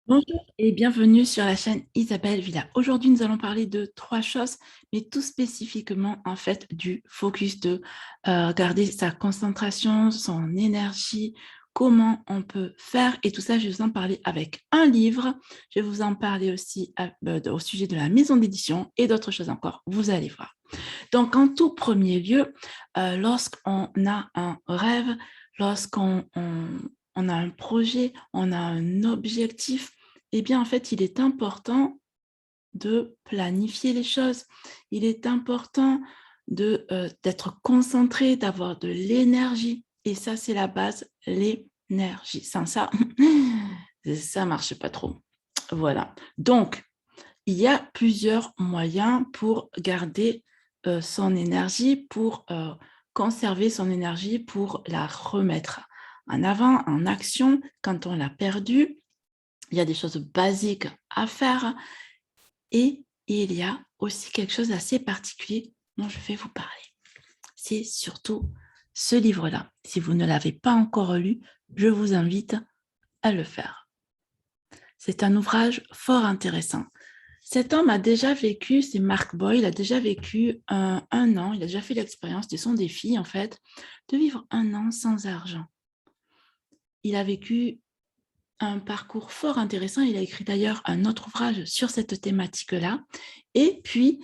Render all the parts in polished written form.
Bonjour et bienvenue sur la chaîne Isabelle Villa. Aujourd'hui, nous allons parler de trois choses, mais tout spécifiquement en fait du focus, de garder sa concentration, son énergie, comment on peut faire et tout ça, je vais vous en parler avec un livre. Je vais vous en parler aussi au sujet de la maison d'édition et d'autres choses encore, vous allez voir. Donc, en tout premier lieu, lorsqu'on a un rêve, lorsqu'on a un projet, on a un objectif, eh bien, en fait, il est important de planifier les choses. Il est important d'être concentré, d'avoir de l'énergie. Et ça, c'est la base, l'énergie. Sans ça, ça ne marche pas trop. Voilà. Donc, il y a plusieurs moyens pour garder son énergie, pour conserver son énergie, pour la remettre en avant, en action quand on l'a perdue. Il y a des choses basiques à faire et il y a aussi quelque chose d'assez particulier dont je vais vous parler. C'est surtout ce livre-là. Si vous ne l'avez pas encore lu, je vous invite à le faire. C'est un ouvrage fort intéressant. Cet homme a déjà vécu, c'est Mark Boyle, il a déjà vécu un an, il a déjà fait l'expérience, de son défi en fait, de vivre un an sans argent. Il a vécu un parcours fort intéressant, il a écrit d'ailleurs un autre ouvrage sur cette thématique-là, et puis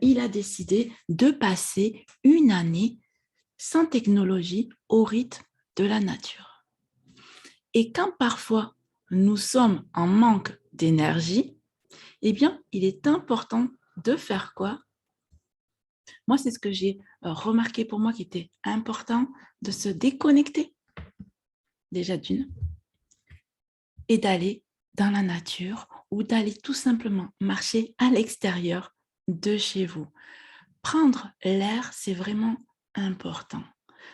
il a décidé de passer une année sans technologie au rythme de la nature. Et quand parfois nous sommes en manque d'énergie, eh bien, il est important de faire quoi? Moi, c'est ce que j'ai remarqué pour moi qui était important, de se déconnecter déjà d'une et d'aller dans la nature ou d'aller tout simplement marcher à l'extérieur de chez vous. Prendre l'air, c'est vraiment important.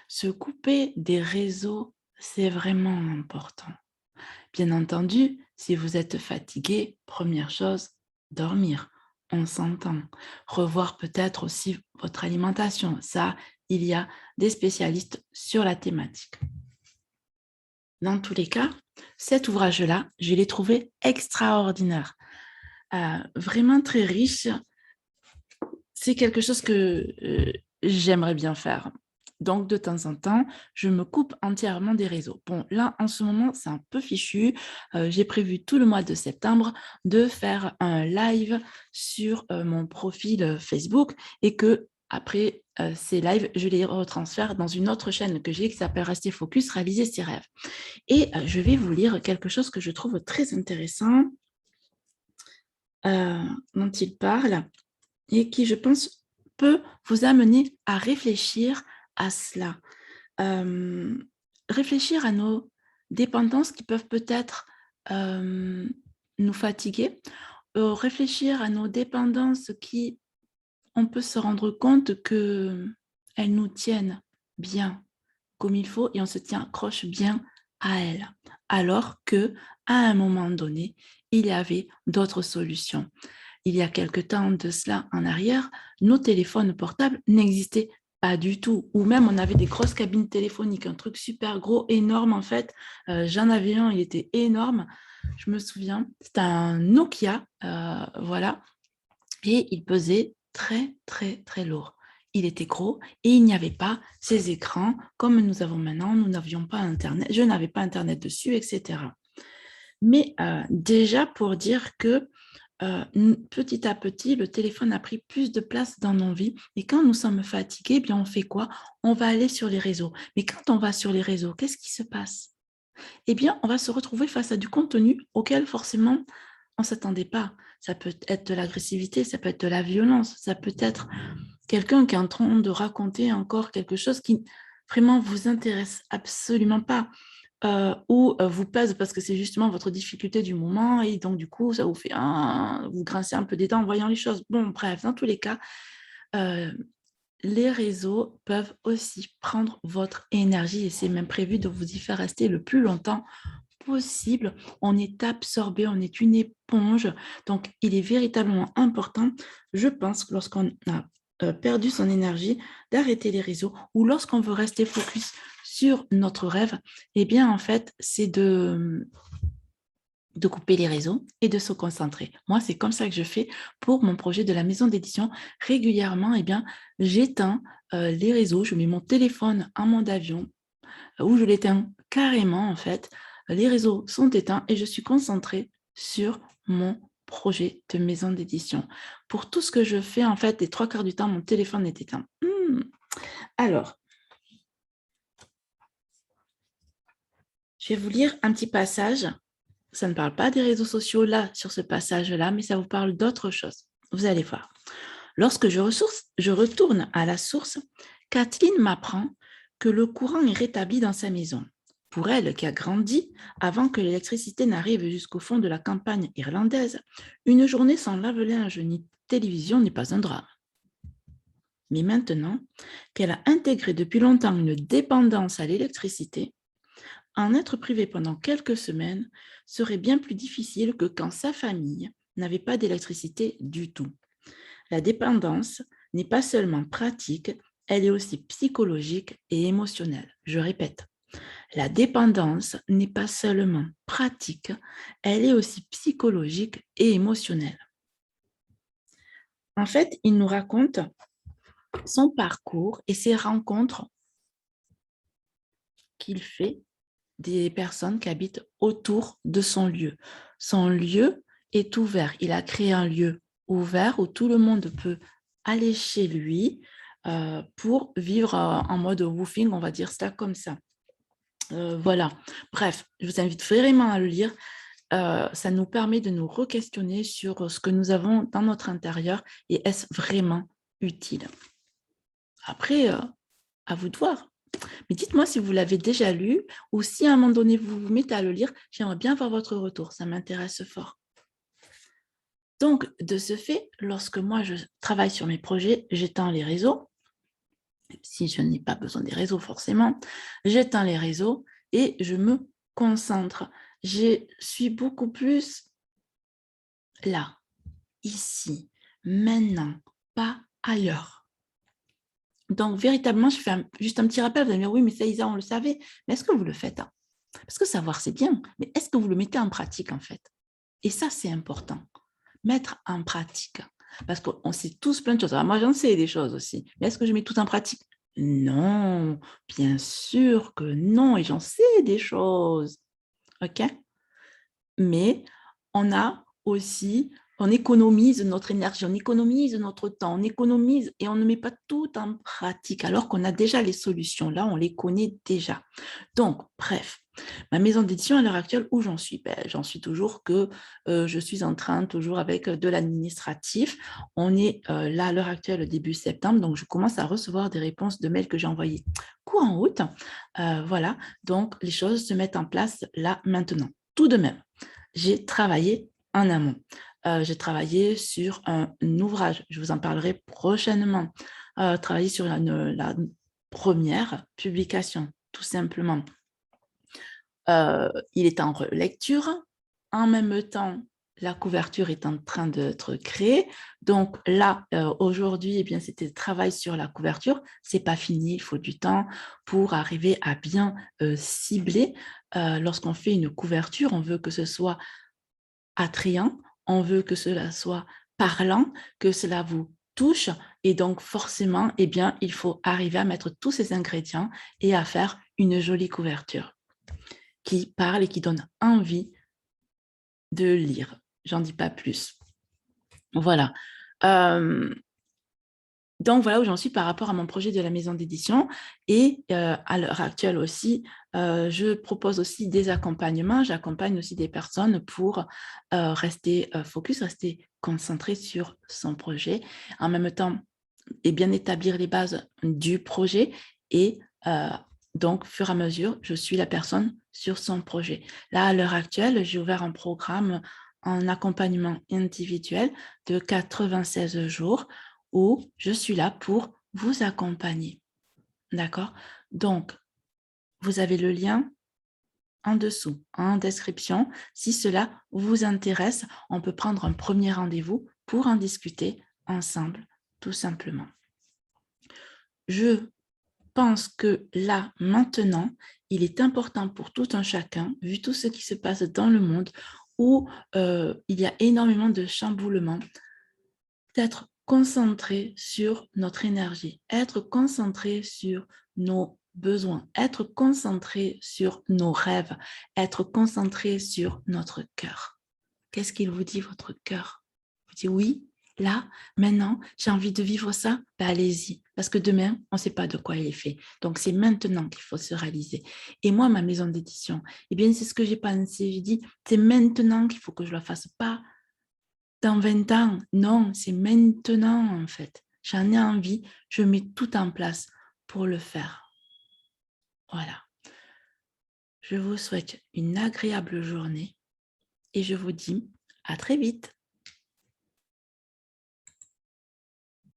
Se couper des réseaux, c'est vraiment important. Bien entendu, si vous êtes fatigué, première chose, dormir. On s'entend. Revoir peut-être aussi votre alimentation. Ça, il y a des spécialistes sur la thématique. Dans tous les cas, cet ouvrage-là, je l'ai trouvé extraordinaire. Vraiment très riche. C'est quelque chose que j'aimerais bien faire. Donc, de temps en temps, je me coupe entièrement des réseaux. Bon, là, en ce moment, c'est un peu fichu. J'ai prévu tout le mois de septembre de faire un live sur mon profil Facebook et que après ces lives, je les retransfère dans une autre chaîne que j'ai qui s'appelle Rester Focus, réaliser ses rêves. Et je vais vous lire quelque chose que je trouve très intéressant dont il parle et qui, je pense, peut vous amener à réfléchir à cela. Euh, Réfléchir à nos dépendances qui peuvent peut-être nous fatiguer, réfléchir à nos dépendances qui, on peut se rendre compte qu'elles nous tiennent bien comme il faut et on se tient accroche bien à elles. Alors que à un moment donné, il y avait d'autres solutions. Il y a quelque temps de cela en arrière, nos téléphones portables n'existaient pas du tout. Ou même, on avait des grosses cabines téléphoniques, un truc super gros, énorme en fait. J'en avais un, il était énorme. Je me souviens, c'était un Nokia, voilà, et il pesait très, très, très lourd. Il était gros et il n'y avait pas ces écrans comme nous avons maintenant. Nous n'avions pas Internet, je n'avais pas Internet dessus, etc. Mais déjà pour dire que petit à petit, le téléphone a pris plus de place dans nos vies. Et quand nous sommes fatigués, eh bien on fait quoi? On va aller sur les réseaux. Mais quand on va sur les réseaux, qu'est-ce qui se passe? Eh bien, on va se retrouver face à du contenu auquel forcément on ne s'attendait pas. Ça peut être de l'agressivité, ça peut être de la violence, ça peut être quelqu'un qui est en train de raconter encore quelque chose qui vraiment vous intéresse absolument pas. Ou vous pèse parce que c'est justement votre difficulté du moment et donc du coup ça vous fait vous grincez un peu des dents en voyant les choses. Bon, bref, dans tous les cas, euh, les réseaux peuvent aussi prendre votre énergie et c'est même prévu de vous y faire rester le plus longtemps possible. On est absorbé, on est une éponge. Donc, il est véritablement important, je pense, lorsqu'on a perdu son énergie, d'arrêter les réseaux ou lorsqu'on veut rester focus sur notre rêve, eh bien, en fait, c'est de couper les réseaux et de se concentrer. Moi, c'est comme ça que je fais pour mon projet de la maison d'édition. Régulièrement, eh bien, j'éteins les réseaux, je mets mon téléphone en mode avion ou je l'éteins carrément, en fait. Les réseaux sont éteints et je suis concentrée sur mon projet de maison d'édition. Pour tout ce que je fais, en fait, les 3/4 du temps, mon téléphone est éteint. Alors, je vais vous lire un petit passage. Ça ne parle pas des réseaux sociaux là, sur ce passage-là, mais ça vous parle d'autre chose. Vous allez voir. Lorsque je retourne à la source, Kathleen m'apprend que le courant est rétabli dans sa maison. Pour elle, qui a grandi avant que l'électricité n'arrive jusqu'au fond de la campagne irlandaise, une journée sans lave-linge ni télévision n'est pas un drame. Mais maintenant qu'elle a intégré depuis longtemps une dépendance à l'électricité, en être privé pendant quelques semaines serait bien plus difficile que quand sa famille n'avait pas d'électricité du tout. La dépendance n'est pas seulement pratique, elle est aussi psychologique et émotionnelle. Je répète, la dépendance n'est pas seulement pratique, elle est aussi psychologique et émotionnelle. En fait, il nous raconte son parcours et ses rencontres qu'il fait des personnes qui habitent autour de son lieu. Son lieu est ouvert. Il a créé un lieu ouvert où tout le monde peut aller chez lui pour vivre en mode woofing, on va dire ça comme ça. Voilà. Bref, je vous invite vraiment à le lire. Ça nous permet de nous re-questionner sur ce que nous avons dans notre intérieur et est-ce vraiment utile. Après, à vous de voir. Mais dites-moi si vous l'avez déjà lu ou si à un moment donné vous vous mettez à le lire, j'aimerais bien avoir votre retour, ça m'intéresse fort. Donc, de ce fait, lorsque moi je travaille sur mes projets, j'éteins les réseaux. Si je n'ai pas besoin des réseaux forcément, j'éteins les réseaux et je me concentre. Je suis beaucoup plus là, ici, maintenant, pas ailleurs. Donc, véritablement, je fais juste un petit rappel. Vous allez me dire, oui, mais ça, Isa, on le savait. Mais est-ce que vous le faites? Parce que savoir, c'est bien, mais est-ce que vous le mettez en pratique, en fait? Et ça, c'est important. Mettre en pratique. Parce qu'on sait tous plein de choses. Alors, moi, j'en sais des choses aussi. Mais est-ce que je mets tout en pratique? Non, bien sûr que non. Et j'en sais des choses. OK? Mais on a aussi, on économise notre énergie, on économise notre temps, on économise et on ne met pas tout en pratique alors qu'on a déjà les solutions. Là, on les connaît déjà. Donc, bref, ma maison d'édition à l'heure actuelle, où j'en suis? J'en suis toujours que je suis en train, toujours avec de l'administratif. On est là à l'heure actuelle, début septembre, donc je commence à recevoir des réponses de mails que j'ai envoyés courant août. Voilà, donc les choses se mettent en place là maintenant. Tout de même, j'ai travaillé en amont. J'ai travaillé sur un ouvrage, je vous en parlerai prochainement. Travailler sur la première publication, tout simplement. Il est en relecture. En même temps, la couverture est en train d'être créée. Donc là, aujourd'hui, eh bien, c'était le travail sur la couverture. C'est pas fini, il faut du temps pour arriver à bien cibler. Lorsqu'on fait une couverture, on veut que ce soit attrayant, on veut que cela soit parlant, que cela vous touche. Et donc, forcément, eh bien, il faut arriver à mettre tous ces ingrédients et à faire une jolie couverture qui parle et qui donne envie de lire. J'en dis pas plus. Voilà. Donc, voilà où j'en suis par rapport à mon projet de la maison d'édition. Et à l'heure actuelle aussi, je propose aussi des accompagnements. J'accompagne aussi des personnes pour rester focus, rester concentré sur son projet. En même temps, et bien établir les bases du projet et donc, au fur et à mesure, je suis la personne sur son projet. Là, à l'heure actuelle, j'ai ouvert un programme en accompagnement individuel de 96 jours où je suis là pour vous accompagner. D'accord? Donc, vous avez le lien en dessous, en description. Si cela vous intéresse, on peut prendre un premier rendez-vous pour en discuter ensemble, tout simplement. Je pense que là, maintenant, il est important pour tout un chacun, vu tout ce qui se passe dans le monde, où il y a énormément de chamboulements, d'être concentré sur notre énergie, être concentré sur nos besoins, être concentré sur nos rêves, être concentré sur notre cœur. Qu'est-ce qu'il vous dit, votre cœur? Vous dit oui, là, maintenant, j'ai envie de vivre ça, ben allez-y. Parce que demain, on ne sait pas de quoi il est fait. Donc, c'est maintenant qu'il faut se réaliser. Et moi, ma maison d'édition, eh bien, c'est ce que j'ai pensé. J'ai dit, c'est maintenant qu'il faut que je le fasse, pas dans 20 ans. Non, c'est maintenant, en fait. J'en ai envie, je mets tout en place pour le faire. Voilà. Je vous souhaite une agréable journée et je vous dis à très vite.